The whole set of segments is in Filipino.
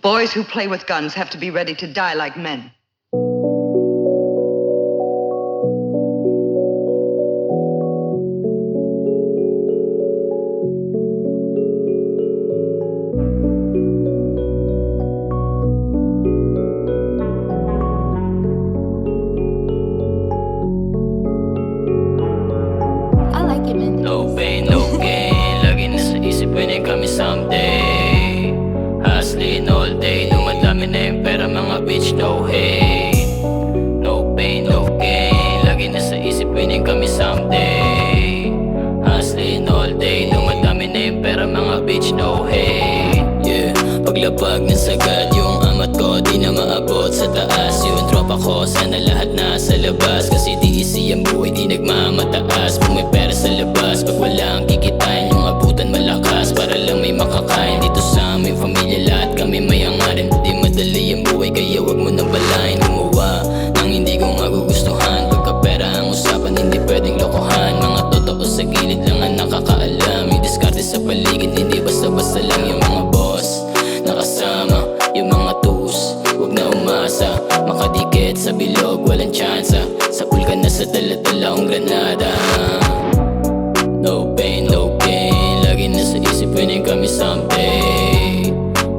Boys who play with guns have to be ready to die like men. No pain, no gain. Lagi nasa isip winning kami someday. Hustling all day, dumadami na yung pera, mga bitch, no hate. No pain, no gain. Lagi nasa isip winning kami someday. Hustling all day, dumadami na yung pera, mga bitch, no hate. Yeah, paglapag ng sagad yung amat ko, di na maabot sa taas. Yung tropa ko, sana lahat nasa labas. Kasi di easy ang buhay, di nagmamataas. Kung may pera sa labas, pag wala ang kikitain, yung abutan malakas para lang may makakain. Dito sa aming pamilya, lahat kami mayangarin. Di madali ang buhay, kaya wag mo nang balain. Gumawa ng hindi ko magugustuhan. Pagka pera ang usapan, hindi pwedeng lokohan. Mga totoo sa gilid lang ang nakakaalam. Yung diskarte sa paligid, hindi basta-basta lang. Yung mga boss nakasama, yung mga tus, wag na umasa. Makadikit sa bilog, walang tsansa. Sa pool ka na sa dala-dala kong granada. No pain, no gain. Lagi nasa isip winning kami someday.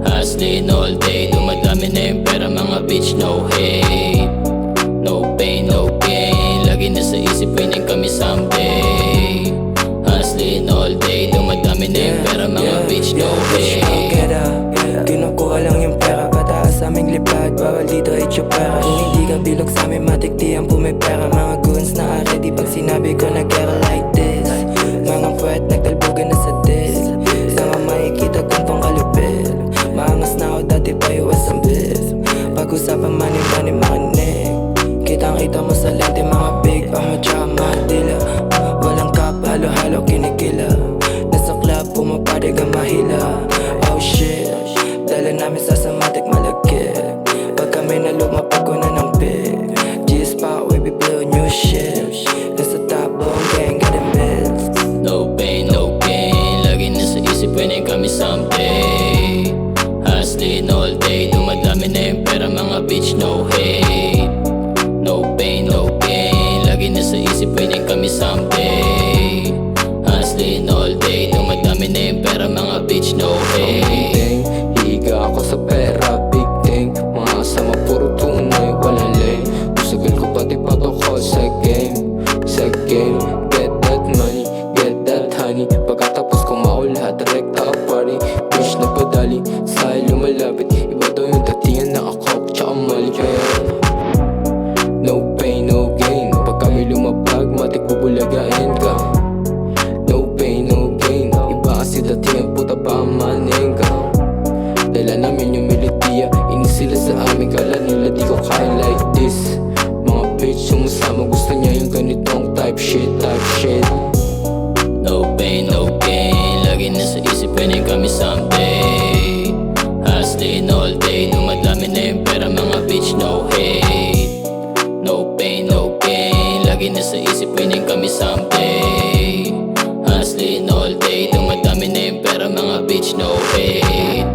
Hustling all day, dumadami na yung pera, mga bitch, no hate. No pain, no gain. Lagi nasa isip winning kami someday. Hustling all day, dumadami na yung pera, mga bitch, no hate. Kinukuha lang yung pera, pataas sa aming lipad. Bawal dito itsupera. Kung hindi ka bilog sa amin, matikti ang pumipera. Mga goons na ready pag sinabi ko na gera like this. Mga puwet nagtalbogan na sa dis. Sama makikita kung kalupit. Maangas na ako dati pa iwas ang bis. Pag-usapan mani-mani makinig. Kitang-kita mo sa lente, mga big amo tsaka mga dila. Walang kap, halo-halo kinikila. Nasa club, pumapadig ang mahila. Oh shit, dala namin sa samatik malagkit. Pag kami nalumapag ko na ng big G-spot, we be blue, new shit. Nasa top, buong gang, getting bills. No pain, no gain. Lagi nasa isip winning kami someday. Hustling all day, dumadami na yung pera, mga bitch, no hate. No pain, no gain. Lagi nasa isip winning kami someday. Hustling all day, dumadami na yung pera, mga bitch, no hate. Higa ako sa pera, big thing. Mga kasama puro tunay, walang lay. Usagal ko pati pato ko sa game. Sa game, get that money, get that honey. Pagkatapos ko maulahat, rekta party. Bitch na padali, sa'yo lumalapit. Iba daw yung datingan na ako, tsaka mali. No pain, no gain. Pag kami lumapag, matik bubulagain ka. No pain, no gain. Iba kasi datingan, puta pa ang maning ka. Dala namin yung melodiya, inis sila sa amin, kala nila di ko kaya like this. Mga bitch sumusama, gusto niya yung ganitong type shit, type shit. No pain, no gain. Lagi nasa isip winning kami someday. Hustling all day, dumadami na yung pera, mga bitch, no hate. No pain, no gain. Lagi nasa isip winning kami someday. Hustling all day, dumadami na yung pera, mga bitch, no hate.